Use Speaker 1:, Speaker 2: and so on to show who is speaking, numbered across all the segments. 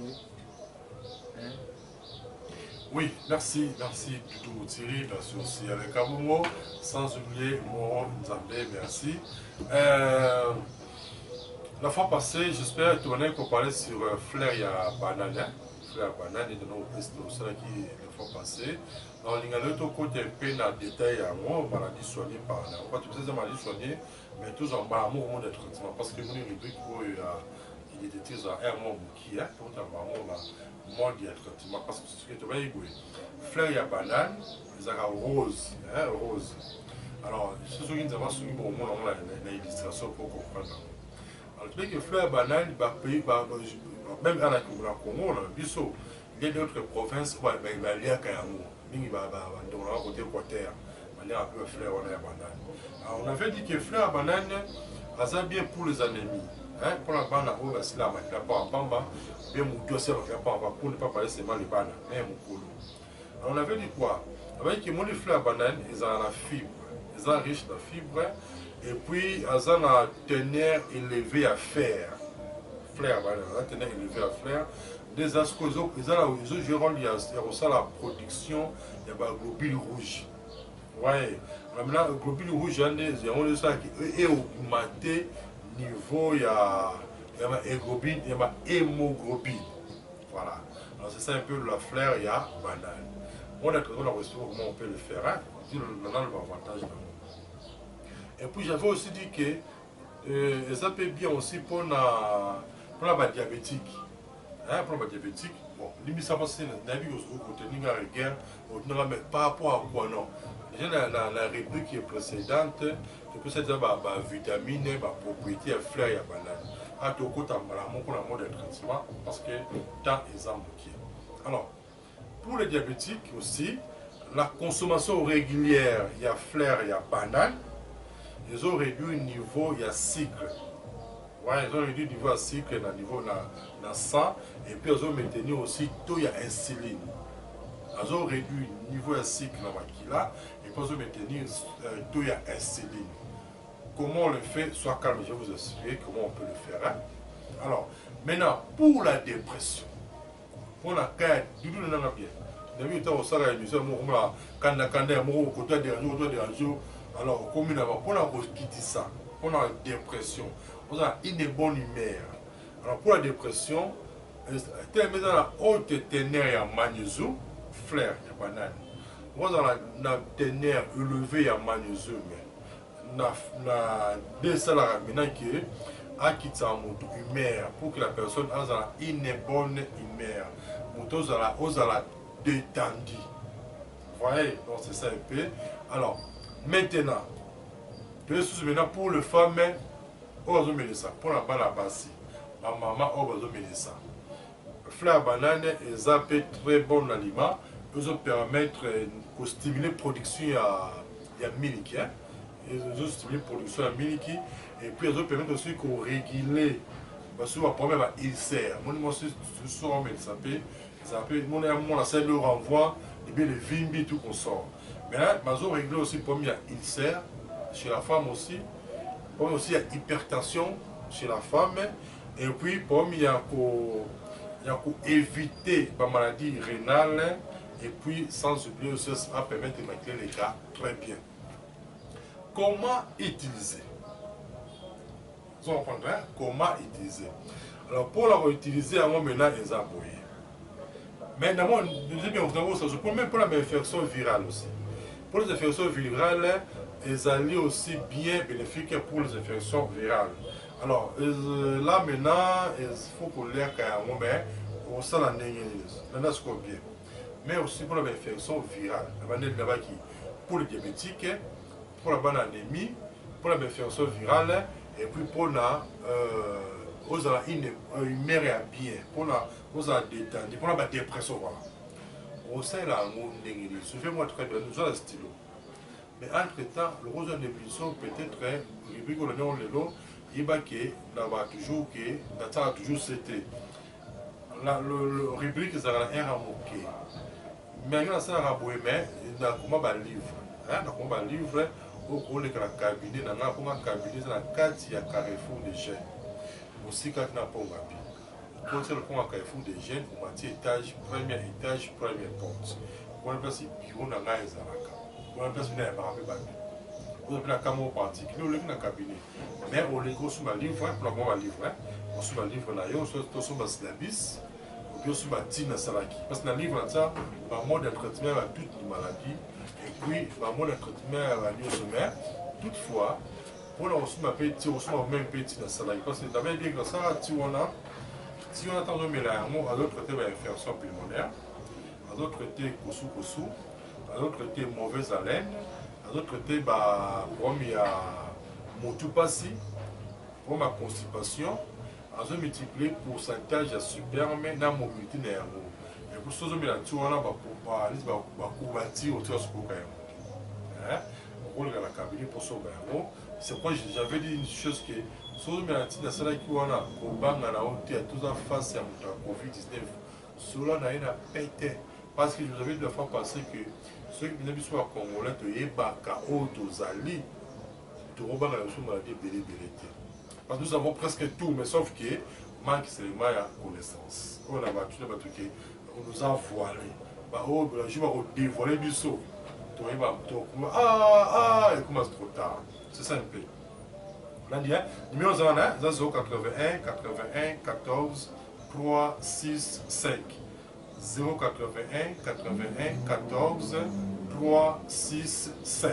Speaker 1: Hein?
Speaker 2: Oui, merci Doudou Thierry, merci aussi avec Amomo, sans oublier Moron Nzambé, merci. La fois passée, j'espère que tu qu'on parlait sur Flair ya banane, Flair banane et de nos ça qui la fois passée. Dans l'ingalo côté un peu dans détail à moi, maladie soignée par là. Quand tu sais maladie soignée, mais tous en bas, moi de traitement parce que mon rubrique pour il était très à un mois qui est pour t'avoir moi de traitement parce que ce que tu vas y voir. Flair ya banane, ils ont rose, hein, rose. Alors, ce qui nous avons suivi au moins l'illustration pour comprendre. Alors, tu sais que fleur banane, même à la Congo, il y a d'autres provinces où il y a l'air Kayamou. Il y a côté Équateur, il y a un peu fleur banane. Alors, on avait dit que fleur banane, c'est bien pour les anémies. Hein, pour la banane, on va se la mettre pas en bamba, bien mon dossier, pour ne pas parler seulement les bananes, mais mon colo. Alors, on avait dit quoi? On avait dit que mon fleur banane, ils ont la fibre. Ils sont riches en fibres. Et puis, ils ont la teneur élevée à fer. Flair, la teneur élevée à fer. Des ascosaux, ils ont la production de globules rouges. Ouais. Alors maintenant, le globule rouge, ils ont ça qui est augmenté niveau, il y a hémoglobine, il y a hémoglobine. Voilà. Alors c'est ça un peu la fleur, il y a banane. On a reçu comment on peut le faire. Hein? On a l'avantage. Et puis j'avais aussi dit que ça peut bien aussi pour la diabétique. Hein, pour la diabétique, bon, l'immission c'est la vie au côté de la guerre, mais par rapport à quoi non. Déjà la rubrique précédente, tu peux dire vitamines, propriétés, fleurs et bananes. À tout côté, pour la mode de traitement, parce que tant exemple qui est. Alors, pour les diabétiques aussi, la consommation régulière, il y a fleurs, il y a bananes. Ils ont réduit le niveau, il y a cycle. Ouais, ils ont réduit le niveau à cycle dans le niveau dans sang. Et puis ils ont maintenu aussi tout, il y a insuline. Ils ont réduit le niveau à cycle dans la et puis ils ont maintenu tout, il y a insuline. Comment on le fait? Sois calme, je vais vous expliquer comment on peut le faire. Hein? Alors, maintenant, pour la dépression, pour la cas, du tout, on a bien. Depuis que tu as émission, quand alors, comme pour la ça, pour la dépression, on a une bonne humeur. Alors, pour la dépression, tu es dans la haute teneur en magnésium, fleur, il y a banane. On a la teneur élevée en magnésium. Deux salariés maintenant qui a quitté mon humeur pour que la personne ait une bonne humeur. Aux la détendue. Vous voyez, donc c'est ça un peu. Alors, maintenant, pour les femmes, on va mettre ça. Pour la basse, ma maman, on va mettre ça. Fleur banane, ils ont très bon aliment. Ils ont permettre de stimuler la production de milk. Ils ont stimulé la production de milk. Et puis, ils ont permis aussi de réguler. Parce que le problème est ulcère. Moi, je suis ça peut, mon le renvoi, et bien le vimbi, tout qu'on sort. Mais là, ils ont réglé aussi pour il y a ulcère chez la femme aussi. Pour aussi, il y a hypertension chez la femme. Et puis, pour il y a pour éviter la maladie rénale. Et puis, sans oublier aussi, ça va permettre de mettre les cas très bien. Comment utiliser? Vous comprenez? Comment utiliser? Alors, pour la réutiliser, on maintenant les aboyer. Mais d'abord, je prends même pour la infection virale aussi. Pour les infections virales, ils allaient aussi bien bénéfiques pour les infections virales. Alors, là maintenant, il faut qu'on l'air carrément, mais on sait la bien. Mais aussi pour l'infection virale. Pour les diabétiques, pour la bonne anémie, pour l'infection virale, et puis pour la une humeur bien, pour la détente, pour la dépression. Voilà. On sait là, suivez-moi très bien, nous avons un stylo. Mais entre-temps, le rose de l'ébullition peut-être, le qu'on a le lot, il va toujours que, toujours c'était. Le rubrique, ça a un ramoqué. Mais il y a un raboué, mais il y a un livre. Il y a un livre, on est dans le cabinet, il y a un cabinet dans la carte, il y a Carrefour de Gênes. Aussi, quand il n'y a pas de quand c'est le point à Carrefour des jeunes, au moitié étage, première porte. On a place bureau dans la Zalaka. On a place une barbe babi. On a place la caméra particulier, on a un cabinet. Mais on est gros sur ma livre, pour la moi livre, on sur ma livre là, on sur ma syllabus, on bien sur ma tina salaki. Parce que dans le livre ça, ma mode de traitement à toutes les maladies, et puis ma mode de traitement à la sommaire. Toutefois, pour la reçu ma petit, on reçoit même petit dans salaki. Parce que d'abord bien que ça, si on a tendance à mettre à l'autre côté infection pulmonaire. À d'autres côtés, kosu, à d'autres côtés, mauvaise haleine, à d'autres côtés, il y a motu passi, pour ma constipation, à un multiplié pourcentage de superme dans la mobilité. Et pour ce qui est là, on a combattu autour de ce qu'on a. On a la cabinet pour sauver. C'est pourquoi j'avais dit une chose que, si on a dit que on a tout en face à Covid-19, cela n'a rien à péter. Parce que je vous avais dit la fois passée que ceux qui venaient soit congolais, ils ont des maladies. Parce que nous avons presque tout, mais sauf que manque seulement la connaissance. On nous a voilé. Je vais dévoiler du saut. Et commence trop tard. C'est ça un peu. On a dit, numéro 081 81 14 3 6 5. 081 81 14 3 6 5.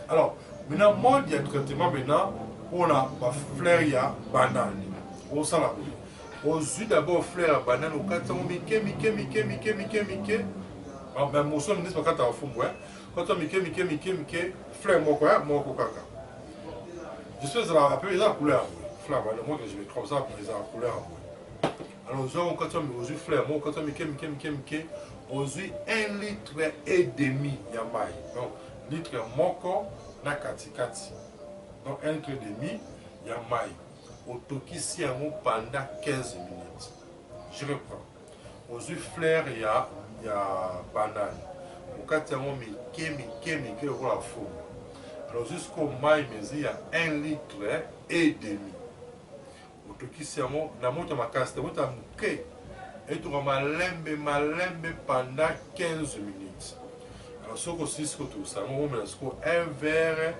Speaker 2: Alors, maintenant, mode de traitement, maintenant, on a fleur à banane. On s'en va. On suit d'abord fleur à banane, au 400 Mickey. Même mon son ministre, quand on a fou, quand on Mickey, fleur, mon coca. Je suis à peu près la couleur. Fleur, moi que je vais trouver ça, mais la couleur. Alors, quand on a fleur, quand on a on a 1 litre et demi de maï. Donc, litre moko na katikati. Donc, 1 litre et demi de maï. On toki si pendant 15 minutes. Je reprends. On a fleur, il y a banane. On a alors, jusqu'au maï, il y a 1 litre et demi. Na moto makasi moto muke et tu malembe pendant 15 minutes. Alors ce que c'est tout ça, un verre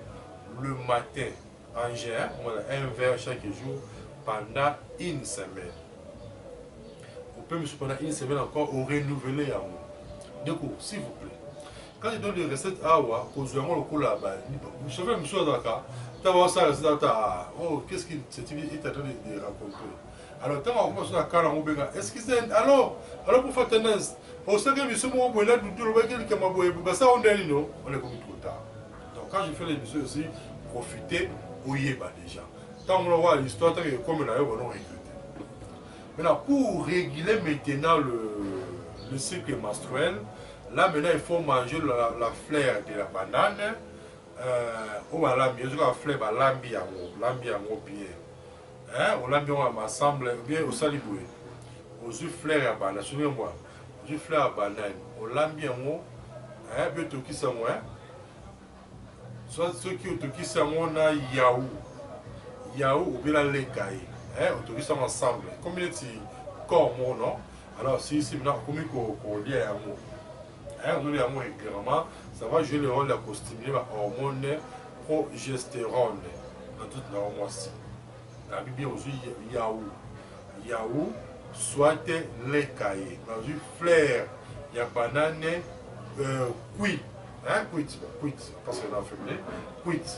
Speaker 2: le matin en général, un verre chaque jour pendant une semaine. On peut me pendant une semaine encore au renouveler à moi. Du coup, s'il vous plaît, quand je donne des recettes à Awa, pour le coup là-bas, vous savez, monsieur Adaka, oh, qu'est-ce qu'il t'a donné de raconter? Alors, quand on commence à faire est-ce qu'il s'est. Alors, pour faire tendance, au sein de l'émission, on est là, ça, on est comme trop tard. Donc, quand je fais l'émission aussi, profitez, oyez déjà. Quand on voit l'histoire, comme on a eu, on a recruté. Maintenant, pour réguler maintenant le cycle menstruel, là, maintenant, il faut manger la fleur de la banane. On va l'ambier, je vais faire l'ambier bien. On l'ambier ensemble, bien au saliboué. Aux yeux fleurs à banane, souvenez-moi. Aux yeux fleurs à banane, on l'ambier en haut. Bien tout qui sont moi. Soit ceux qui ont tout qui sont moi, on a yaou ou bien les cailles. Tout qui sont ensemble. Comme il est corps mon non. Alors si maintenant, comme il y a un mot. On a un mot régulièrement. Ça va jouer le rôle de la stimuler l'hormone progestérone dans toute la hormonie. Dans la Bible, on dit yaou, soit les cahiers. Dans une fleur, il y a banane, cuit. Cuit, parce que dans le féminin, cuit.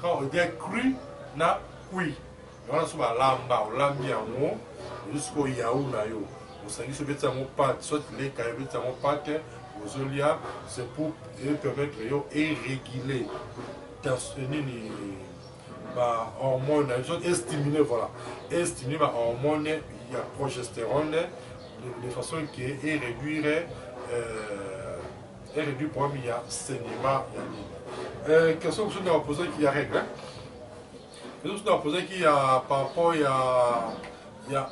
Speaker 2: Quand on dit cru, na cuit. On a souvent lamba, on l'a mis en haut, jusqu'au yaou na yo. On s'en dit que c'est mon pâte, soit les cahiers, c'est mon pâte. C'est pour permettre de réguler les hormones et stimuler, voilà. Et stimuler les hormones, il y a progestérone, de façon qui est réduire pour il y a saignement. Question que je dois poser qui y a règle. Question que je dois poser qui y a par rapport il y a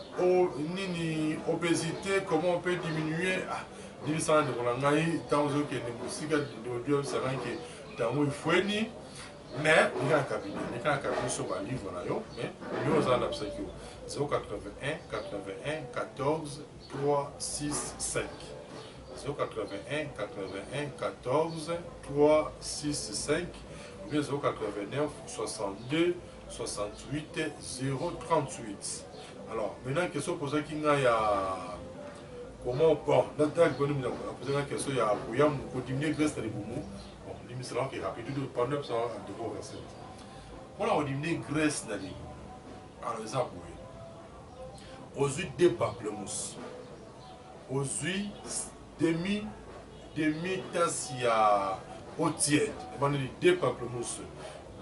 Speaker 2: obésité, comment on peut diminuer. Mais il y a un cabinet sur un livre, mais nous avons 081 81 14 14 3 6 5. 081 81 14 3 6 5 ou bien 089 62 68 038. Alors, maintenant, question posée qu'il y a comment on peut, poser la question, il y a pour diminuer graisse dans les boumous. Bon, c'est là qui est rapide, pendant que ça de vos recettes. Pour la diminuer graisse dans les boumous, alors, les arbres, aux huiles de pamplemousse, aux huiles demi-tasse, il y a au tiède, de pamplemousse,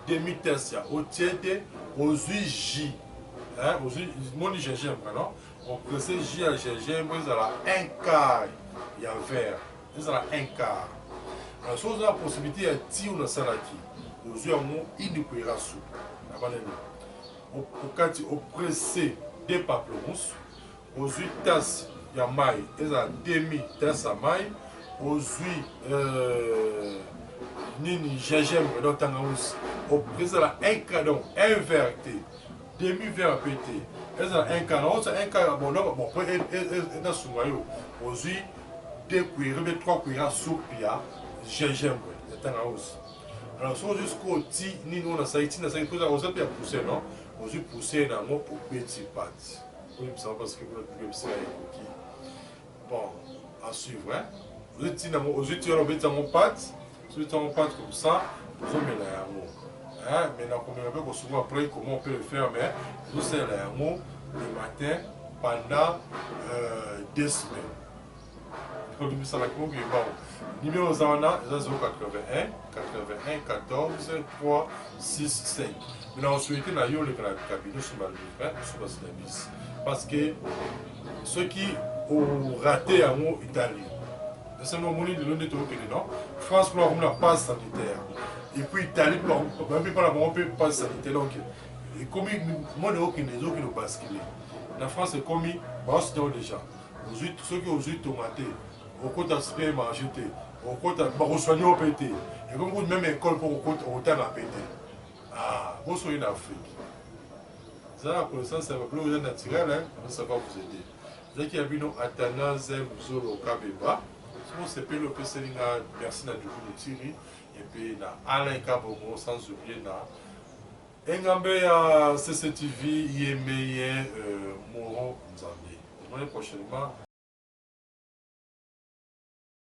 Speaker 2: demi-tasse, il y a au tiède, aux huiles J. Aux huiles, mon gingembre, non? On presse J à gingembre, il y a un quart, il y a vert, il y a un quart. Alors, si on a la possibilité de tirer dans salade, aux huiles, il ne peut pas sous. On presse des pamplemousses, aux huiles tasse, il y a maille, il y a demi-tasse à maille, aux huiles gingembre, donc on presse un quart, donc un verre demi-verre pété. Un quart, un quart, bon, après, il y a sous maillot, aux huiles, 2 cuillères, 3 cuillères à soupe, il y a gingembre, il y a alors, si on jusqu'au petit, nous, on a ça, on a poussé, non? On a poussé dans mon pour petit pâte. Parce que vous pouvez observer les coquilles. Bon, à suivre, hein? Vous êtes dans mon pâte, vous êtes dans mon pâte comme ça, vous mettez là, hein? Maintenant, comme souvent après, comment on peut le faire, mais vous savez là, le matin pendant 2 semaines. Numéro 081 81 14 3 6 5. Maintenant, on souhaite que nous ayons le cabinet sur le service. Parce que ceux qui ont raté en Italie, c'est le moment de l'année de non. France pour la passe sanitaire. Et puis Italie pour la passe sanitaire. Donc, comme moi, il y a des gens qui nous basculent. La France est commis, déjà. Ceux qui ont eu tomaté. Au côté de manger, au côté de soigner au pété. Et comme vous même école pour au temps à péter. Ah, vous soyez en Afrique. Ça, la connaissance, c'est un peu naturel, ça va vous aider. Vous avez qui a vu nos Athanase Mzolo Kabeba. C'est le PC, merci à Thierry. Et puis, Alain Kabomo, sans oublier, Engambe CCTV, Yemeye, Moro, Mzambi. Prochainement.